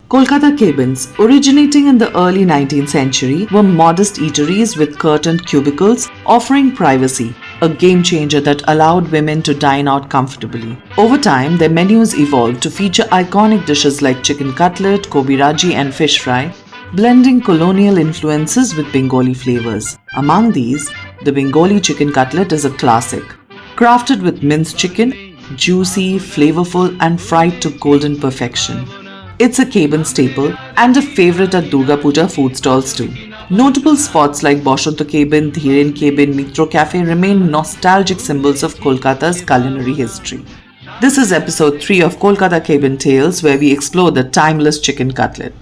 Kolkata cabins, originating in the early 19th century, were modest eateries with curtained cubicles offering privacy, a game changer that allowed women to dine out comfortably. Over time, their menus evolved to feature iconic dishes like chicken cutlet, kobi raji, and fish fry, blending colonial influences with Bengali flavors. Among these, the Bengali chicken cutlet is a classic. Crafted with minced chicken, juicy, flavorful, and fried to golden perfection. It's a cabin staple and a favorite at Durga Puja food stalls too. Notable spots like Boshanto Cabin, Dhiren Cabin, Mitro Cafe remain nostalgic symbols of Kolkata's culinary history. This is episode 3 of Kolkata Cabin Tales, where we explore the timeless chicken cutlet.